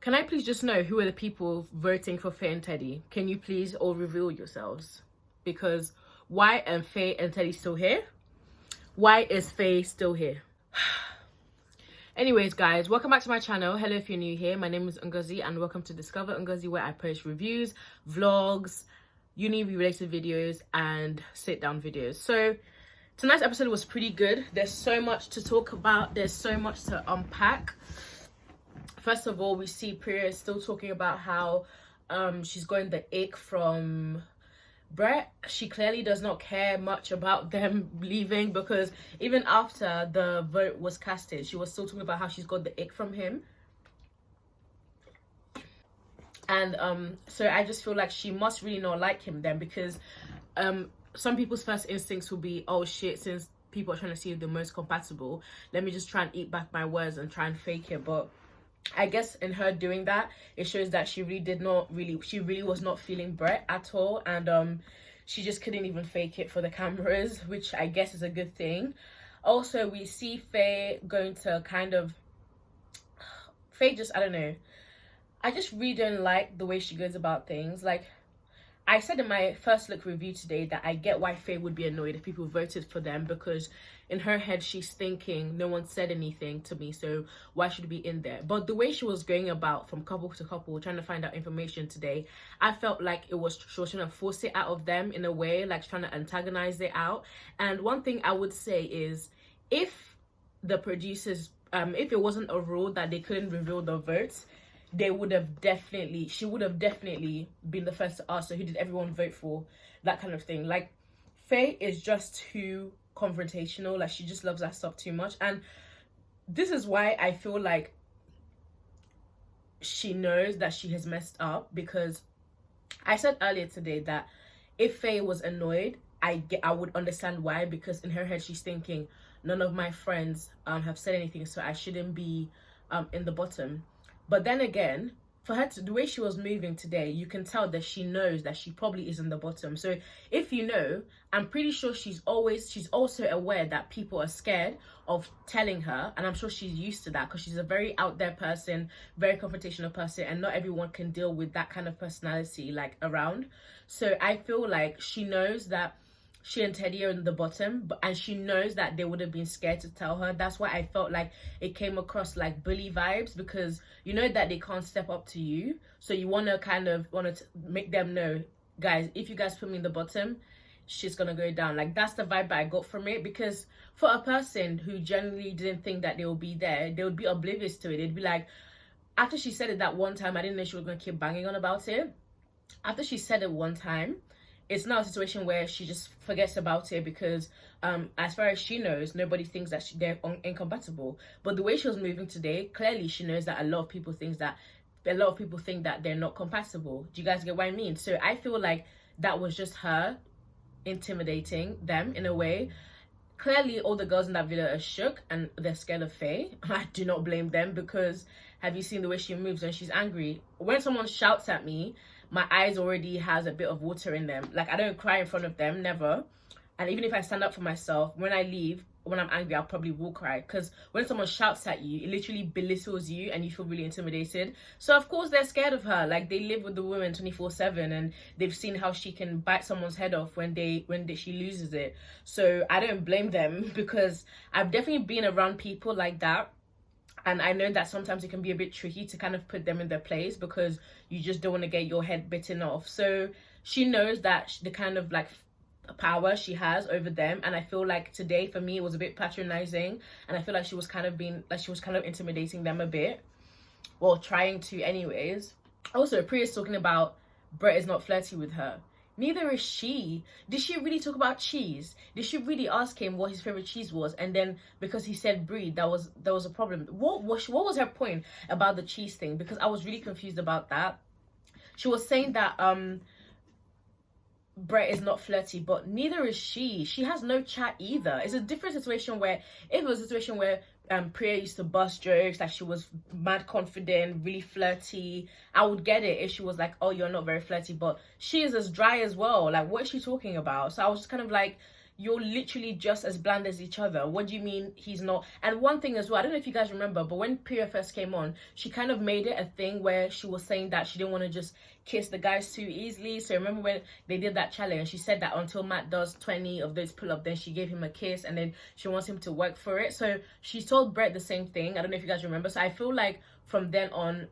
Can I please just know who are the people voting for Faye and Teddy? Can you please all reveal yourselves? Because why are Faye and Teddy still here? Why is Faye still here? Anyways, guys, welcome back to my channel. Hello if you're new here. My name is Ngozi and welcome to Discover Ngozi, where I post reviews, vlogs, uni-related videos and sit-down videos. So tonight's episode was pretty good. There's so much to talk about. There's so much to unpack. First of all, we see Priya is still talking about how she's going the ick from Brett. She clearly does not care much about them leaving, because even after the vote was casted, she was still talking about how she's got the ick from him. And so I just feel like she must really not like him then, because some people's first instincts will be, oh shit, since people are trying to see the most compatible, let me just try and eat back my words and try and fake it. But I guess in her doing that, it shows that she really was not feeling Brett at all, and she just couldn't even fake it for the cameras, which I guess is a good thing. Also, we see Faye going to Faye just, I don't know, I just really don't like the way she goes about things. Like I said in my first look review today, that I get why Faye would be annoyed if people voted for them, because in her head she's thinking, no one said anything to me, so why should it be in there? But the way she was going about from couple to couple trying to find out information today, I felt like she was trying to force it out of them in a way, like trying to antagonize it out. And one thing I would say is, if the producers, if it wasn't a rule that they couldn't reveal the votes, she would have definitely been the first to ask, so who did everyone vote for, that kind of thing. Like Faye is just too confrontational, like she just loves that stuff too much. And this is why I feel like she knows that she has messed up, because I said earlier today that if Faye was annoyed, I would understand why, because in her head she's thinking, none of my friends have said anything, so I shouldn't be in the bottom. But then again, for her the way she was moving today, you can tell that she knows that she probably is in the bottom. So if you know, I'm pretty sure she's also aware that people are scared of telling her, and I'm sure she's used to that, because she's a very out there person, very confrontational person, and not everyone can deal with that kind of personality like around. So I feel like she knows that she and Teddy are in the bottom, and she knows that they would have been scared to tell her. That's why I felt like it came across like bully vibes, because you know that they can't step up to you, so you want to make them know, guys, if you guys put me in the bottom, she's gonna go down. Like that's the vibe that I got from it, because for a person who generally didn't think that they would be there, they would be oblivious to it. They'd be like, after she said it that one time, I didn't know she was gonna keep banging on about it. After she said it one time, it's not a situation where she just forgets about it, because as far as she knows, nobody thinks that they're incompatible. But the way she was moving today, clearly she knows that a lot of people think that they're not compatible. Do you guys get what I mean? So I feel like that was just her intimidating them in a way. Clearly all the girls in that video are shook and they're scared of Faye. I do not blame them, because have you seen the way she moves when she's angry? When someone shouts at me, my eyes already has a bit of water in them. Like I don't cry in front of them, never. And even if I stand up for myself, when I leave, when I'm angry, I'll probably will cry, because when someone shouts at you, it literally belittles you and you feel really intimidated. So of course they're scared of her. Like they live with the woman 24/7, and they've seen how she can bite someone's head off when she loses it. So I don't blame them, because I've definitely been around people like that. And I know that sometimes it can be a bit tricky to kind of put them in their place, because you just don't want to get your head bitten off. So she knows that the kind of like power she has over them. And I feel like today for me it was a bit patronizing, and I feel like she was kind of intimidating them a bit, well, trying to anyways. Also, Priya's talking about Brett is not flirty with her. Neither is she. Did she really talk about cheese? Did she really ask him what his favorite cheese was, and then because he said brie, there was a problem? What was her point about the cheese thing? Because I was really confused about that. She was saying that Brett is not flirty, but neither is she. She has no chat either. It's a different situation where, if it was a situation where Priya used to bust jokes, like she was mad confident, really flirty, I would get it if she was like, oh, you're not very flirty. But she is as dry as well. Like, what is she talking about? So I was just kind of like, you're literally just as bland as each other. What do you mean he's not? And one thing as well, I don't know if you guys remember, but when Priya first came on, she kind of made it a thing where she was saying that she didn't want to just kiss the guys too easily. So remember when they did that challenge, she said that until Matt does 20 of those pull-ups, then she gave him a kiss, and then she wants him to work for it. So she told Brett the same thing. I don't know if you guys remember. So I feel like from then on,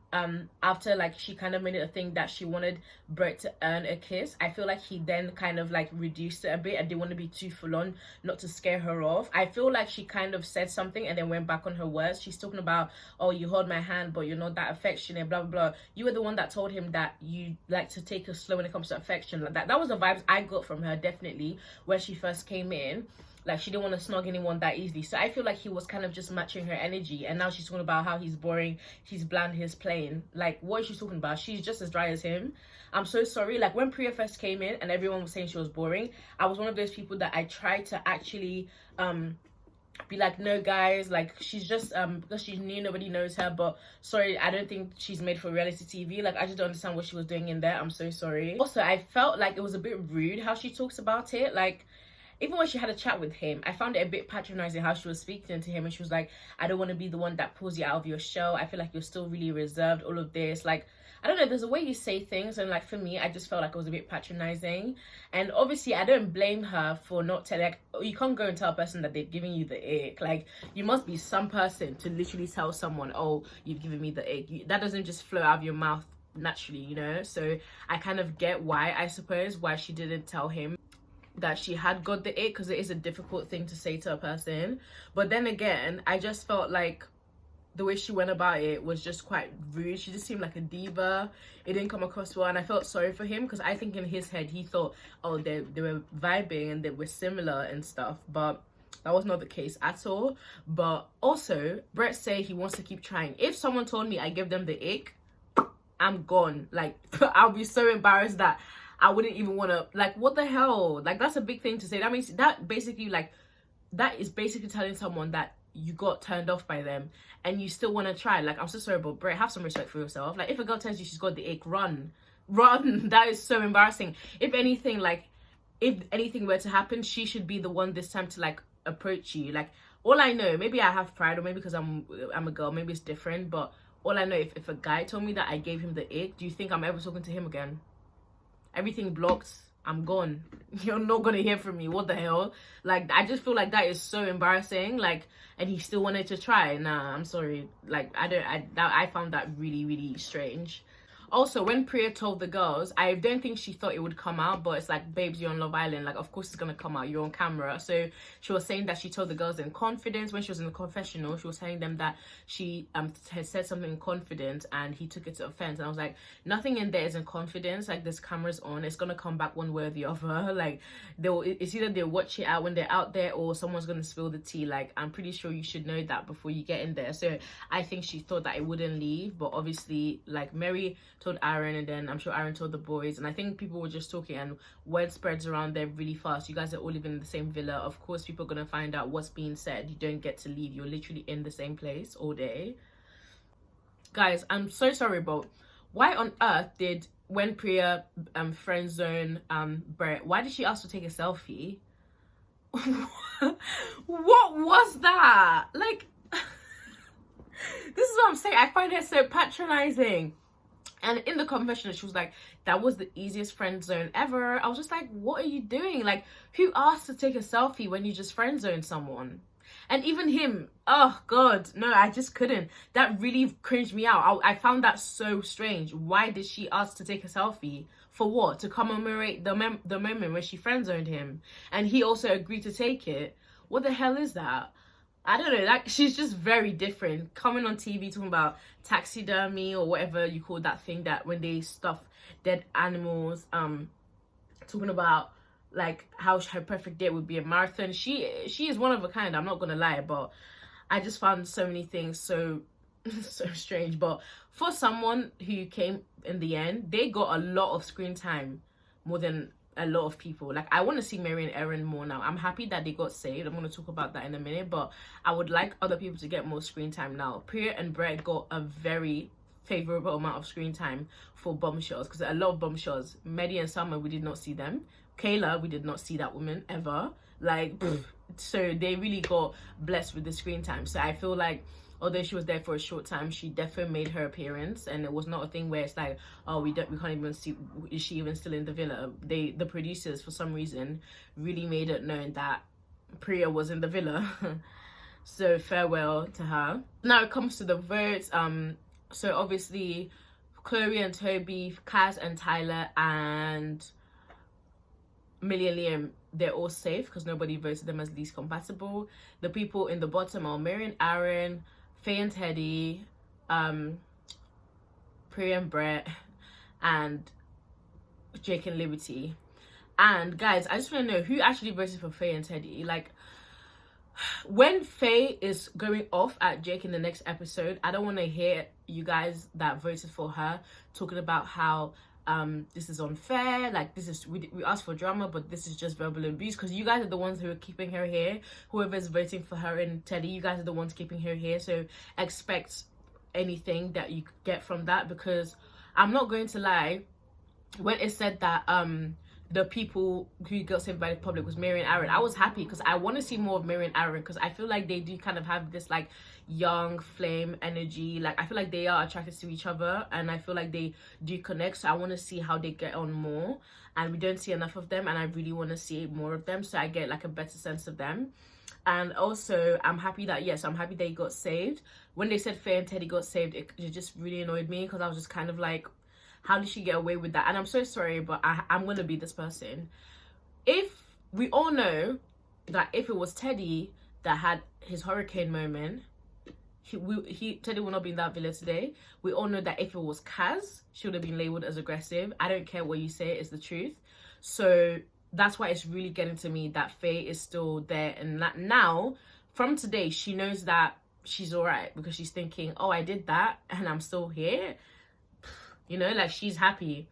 after like she kind of made it a thing that she wanted Brett to earn a kiss, I feel like he then kind of like reduced it a bit and didn't want to be too full on, not to scare her off. I feel like she kind of said something and then went back on her words. She's talking about, oh, you hold my hand but you're not that affectionate, blah blah blah. You were the one that told him that you like to take it slow when it comes to affection. Like that was the vibes I got from her, definitely, when she first came in. Like, she didn't want to snog anyone that easily. So I feel like he was kind of just matching her energy. And now she's talking about how he's boring, he's bland, he's plain. Like, what is she talking about? She's just as dry as him. I'm so sorry. Like, when Priya first came in and everyone was saying she was boring, I was one of those people that I tried to actually be like, no guys, like, she's just because she's new, nobody knows her, but sorry, I don't think she's made for reality TV. Like, I just don't understand what she was doing in there. I'm so sorry. Also, I felt like it was a bit rude how she talks about it. Like, even when she had a chat with him, I found it a bit patronizing how she was speaking to him, and she was like, I don't want to be the one that pulls you out of your shell. I feel like you're still really reserved, all of this. Like, I don't know, there's a way you say things, and like, for me, I just felt like it was a bit patronizing. And obviously, I don't blame her for not telling, like, you can't go and tell a person that they're giving you the ick. Like, you must be some person to literally tell someone, oh, you've given me the ick. That doesn't just flow out of your mouth naturally, you know? So I kind of get why, I suppose, why she didn't tell him that she had got the ick, because it is a difficult thing to say to a person. But then again, I just felt like the way she went about it was just quite rude. She just seemed like a diva. It didn't come across well, and I felt sorry for him, because I think in his head he thought, oh, they were vibing and they were similar and stuff, but that was not the case at all. But also, Brett say he wants to keep trying. If someone told me I give them the ick, I'm gone. Like, I'll be so embarrassed that I wouldn't even want to, like, what the hell? Like, that's a big thing to say. That means, that basically, like, that is basically telling someone that you got turned off by them and you still want to try. Like, I'm so sorry, but Brett, have some respect for yourself. Like, if a girl tells you she's got the ick, run. That is so embarrassing. If anything, like, if anything were to happen, she should be the one this time to, like, approach you. Like, all I know, maybe I have pride, or maybe because I'm a girl, maybe it's different, but all I know, if a guy told me that I gave him the ick, do you think I'm ever talking to him again? Everything blocked, I'm gone. You're not gonna hear from me. What the hell? Like, I just feel like that is so embarrassing. Like, and he still wanted to try. Nah, I'm sorry. Like, I found that really, really strange. Also, when Priya told the girls, I don't think she thought it would come out, but it's like, babes, you're on Love Island. Like, of course it's gonna come out. You're on camera. So she was saying that she told the girls in confidence. When she was in the confessional, she was telling them that she had said something in confidence and he took it to offense. And I was like, nothing in there is in confidence. Like, this camera's on. It's gonna come back one way or the other. Like, it's either they watch it out when they're out there, or someone's gonna spill the tea. Like, I'm pretty sure you should know that before you get in there. So I think she thought that it wouldn't leave, but obviously, like, Mary told Aaron, and then I'm sure Aaron told the boys, and I think people were just talking, and word spreads around there really fast. You guys are all living in the same villa. Of course people are gonna find out what's being said. You don't get to leave. You're literally in the same place all day. Guys, I'm so sorry, but why on earth did, when Priya friend zone Brett, why did she ask to take a selfie? What was that? Like, this is what I'm saying. I find her so patronizing. And in the confessional, she was like, that was the easiest friend zone ever. I was just like, what are you doing? Like, who asked to take a selfie when you just friend zone someone? And even him, oh God, no, I just couldn't. That really cringed me out. I found that so strange. Why did she ask to take a selfie? For what? To commemorate the moment when she friend zoned him. And he also agreed to take it. What the hell is that? I don't know, like, she's just very different. Coming on TV talking about taxidermy or whatever you call that thing that when they stuff dead animals, talking about like how her perfect date would be a marathon. She is one of a kind, I'm not gonna lie, but I just found so many things so strange. But for someone who came in the end, they got a lot of screen time, more than a lot of people. Like, I want to see Mary and Aaron more now. I'm happy that they got saved. I'm going to talk about that in a minute, but I would like other people to get more screen time now. Priya and Brett got a very favorable amount of screen time for bombshells, because a lot of bombshells, Maddie and Summer, we did not see them. Kayla, we did not see that woman ever. Like, so they really got blessed with the screen time. So I feel like, although she was there for a short time, she definitely made her appearance, and it was not a thing where it's like, oh, we can't even see, is she even still in the villa? The producers, for some reason, really made it known that Priya was in the villa. So farewell to her. Now it comes to the votes. So obviously, Chloe and Toby, Kaz and Tyler, and Millie and Liam, they're all safe because nobody voted them as least compatible. The people in the bottom are Mary and Aaron, Faye and Teddy, Priya and Brett, and Jake and Liberty. And guys, I just want to know who actually voted for Faye and Teddy. Like, when Faye is going off at Jake in the next episode, I don't want to hear you guys that voted for her talking about how this is unfair, like this is, we asked for drama, but this is just verbal abuse, because you guys are the ones who are keeping her here. Whoever's voting for her and Teddy, you guys are the ones keeping her here, so expect anything that you get from that. Because I'm not going to lie, when it said that the people who got saved by the public was Mary and Aaron, I was happy because I want to see more of Mary and Aaron, because I feel like they do kind of have this like young flame energy. Like, I feel like they are attracted to each other, and I feel like they do connect, so I want to see how they get on more, and we don't see enough of them, and I really want to see more of them so I get like a better sense of them. And also, I'm happy that, yes, I'm happy they got saved. When they said Faye and Teddy got saved, it just really annoyed me, because I was just kind of like, how did she get away with that? And I'm so sorry, but I'm gonna be this person. If we all know that if it was Teddy that had his hurricane moment, Teddy would not be in that villa today. We all know that if it was Kaz, she would have been labeled as aggressive. I don't care what you say, it's the truth. So that's why it's really getting to me that Faye is still there, and that now, from today, she knows that she's alright, because she's thinking, oh, I did that and I'm still here. You know, like, she's happy.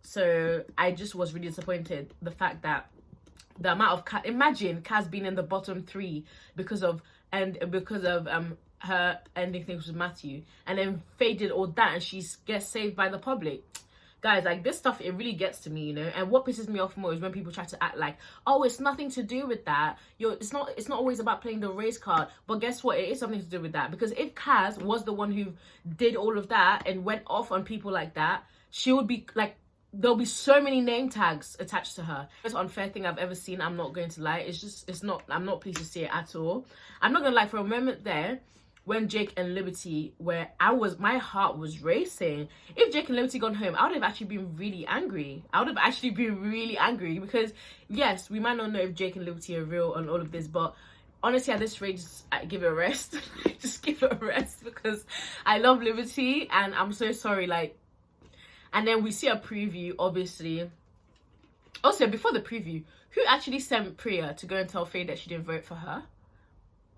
So I just was really disappointed. The fact that the amount of imagine Kaz being in the bottom 3 because of her ending things with Matthew, and then Faye did all that and she gets saved by the public. Guys, like, this stuff, it really gets to me, you know. And what pisses me off more is when people try to act like, oh, it's nothing to do with that. It's not always about playing the race card. But guess what? It is something to do with that. Because if Kaz was the one who did all of that and went off on people like that, she would be like, there'll be so many name tags attached to her. It's an unfair thing I've ever seen. I'm not going to lie. I'm not pleased to see it at all. I'm not gonna lie, for a moment there, when Jake and Liberty, where my heart was racing. If Jake and Liberty gone home, I would have actually been really angry. Because yes, we might not know if Jake and Liberty are real on all of this, but honestly, at this rate, just give it a rest. Just give it a rest, because I love Liberty and I'm so sorry. Like, and then we see a preview, obviously. Also, before the preview, who actually sent Priya to go and tell Faye that she didn't vote for her?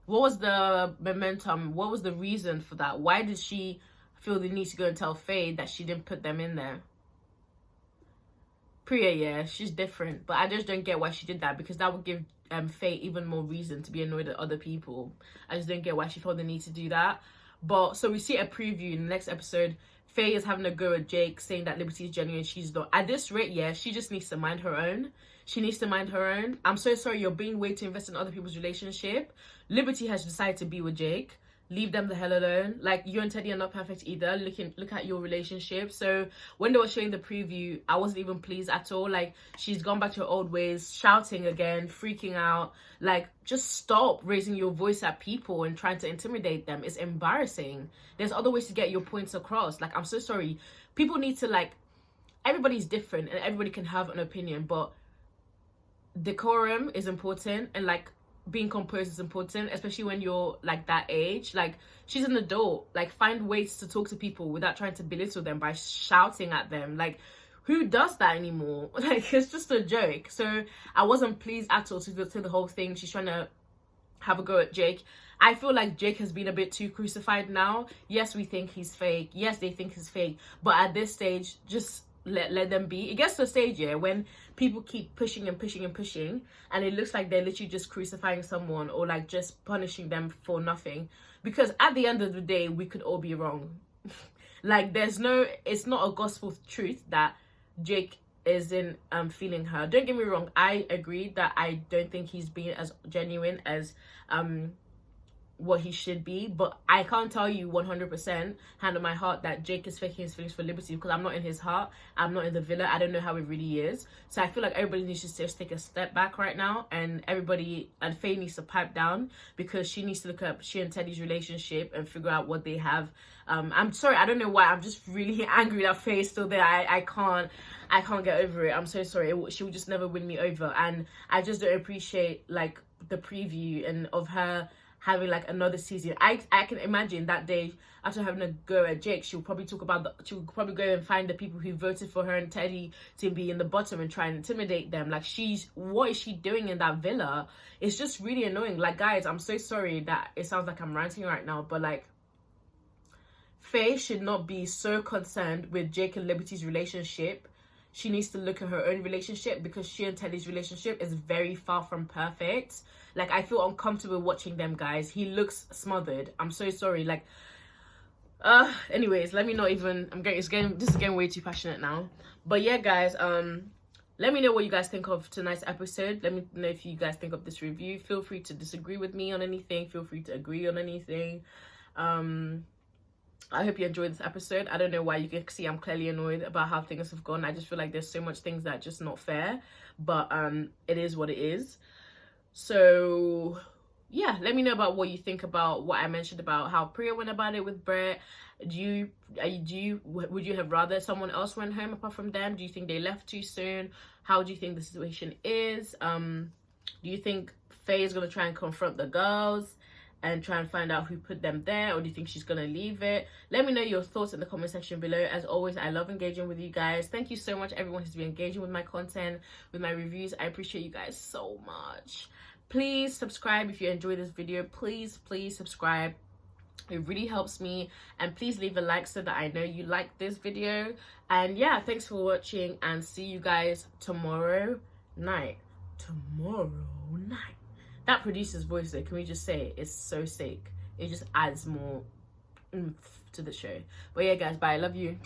What was the momentum? What was the reason for that? Why did she feel the need to go and tell Faye that she didn't put them in there? Priya, yeah, she's different. But I just don't get why she did that, because that would give Faye even more reason to be annoyed at other people. I just don't get why she felt the need to do that. But, so we see a preview in the next episode. Faye is having a go at Jake, saying that Liberty is genuine, she's not. At this rate, yeah, she just needs to mind her own. She needs to mind her own. I'm so sorry, you're being way too invested in other people's relationship. Liberty has decided to be with Jake. Leave them the hell alone. Like, you and Teddy are not perfect either. Look at your relationship. So when they were showing the preview, I wasn't even pleased at all. Like, she's gone back to her old ways, shouting again, freaking out. Like, just stop raising your voice at people and trying to intimidate them. It's embarrassing. There's other ways to get your points across. Like, I'm so sorry. People need to, like, everybody's different and everybody can have an opinion, but decorum is important, and like being composed is important, especially when you're like that age. Like, she's an adult. Like, find ways to talk to people without trying to belittle them by shouting at them. Like, who does that anymore? Like, it's just a joke. So I wasn't pleased at all to the whole thing. She's trying to have a go at Jake. I feel like Jake has been a bit too crucified now. Yes, we think he's fake. Yes, they think he's fake. But at this stage, just let them be. It gets to a stage, yeah, when people keep pushing and pushing and pushing, and it looks like they're literally just crucifying someone, or like just punishing them for nothing. Because at the end of the day, we could all be wrong. Like, it's not a gospel truth that Jake isn't feeling her. Don't get me wrong, I agree that I don't think he's being as genuine as what he should be, but I can't tell you 100% hand on my heart that Jake is faking his feelings for Liberty, because I'm not in his heart, I'm not in the villa, I don't know how it really is. So I feel like everybody needs to just take a step back right now, and Faye needs to pipe down, because she needs to look up she and Teddy's relationship and figure out what they have. I'm sorry, I don't know why, I'm just really angry that Faye is still there. I can't get over it. I'm so sorry. She will just never win me over, and I just don't appreciate like the preview and of her having like another season. I can imagine that day, after having a go at Jake, she'll probably talk about she'll probably go and find the people who voted for her and Teddy to be in the bottom and try and intimidate them. Like, what is she doing in that villa? It's just really annoying. Like, guys, I'm so sorry that it sounds like I'm ranting right now, but like, Faye should not be so concerned with Jake and Liberty's relationship. She needs to look at her own relationship, because she and Teddy's relationship is very far from perfect. Like, I feel uncomfortable watching them, guys. He looks smothered. I'm so sorry. Like, anyways, let me not even, this is getting way too passionate now. But yeah, guys, let me know what you guys think of tonight's episode. Let me know if you guys think of this review. Feel free to disagree with me on anything. Feel free to agree on anything. I hope you enjoyed this episode. I don't know why. You can see I'm clearly annoyed about how things have gone. I just feel like there's so much things that are just not fair, but it is what it is. So yeah, let me know about what you think about what I mentioned about how Priya went about it with Brett. Would you have rather someone else went home apart from them? Do you think they left too soon? How do you think the situation is? Do you think Faye is gonna try and confront the girls and try and find out who put them there, or do you think she's gonna leave it? Let me know your thoughts in the comment section below. As always, I love engaging with you guys. Thank you so much, everyone who's been engaging with my content, with my reviews. I appreciate you guys so much. Please subscribe if you enjoyed this video. Please subscribe. It really helps me, and please leave a like so that I know you like this video. And yeah, thanks for watching, and see you guys tomorrow night. That producer's voice though, can we just say it's so sick? It just adds more oomph to the show. But yeah, guys, bye. I love you.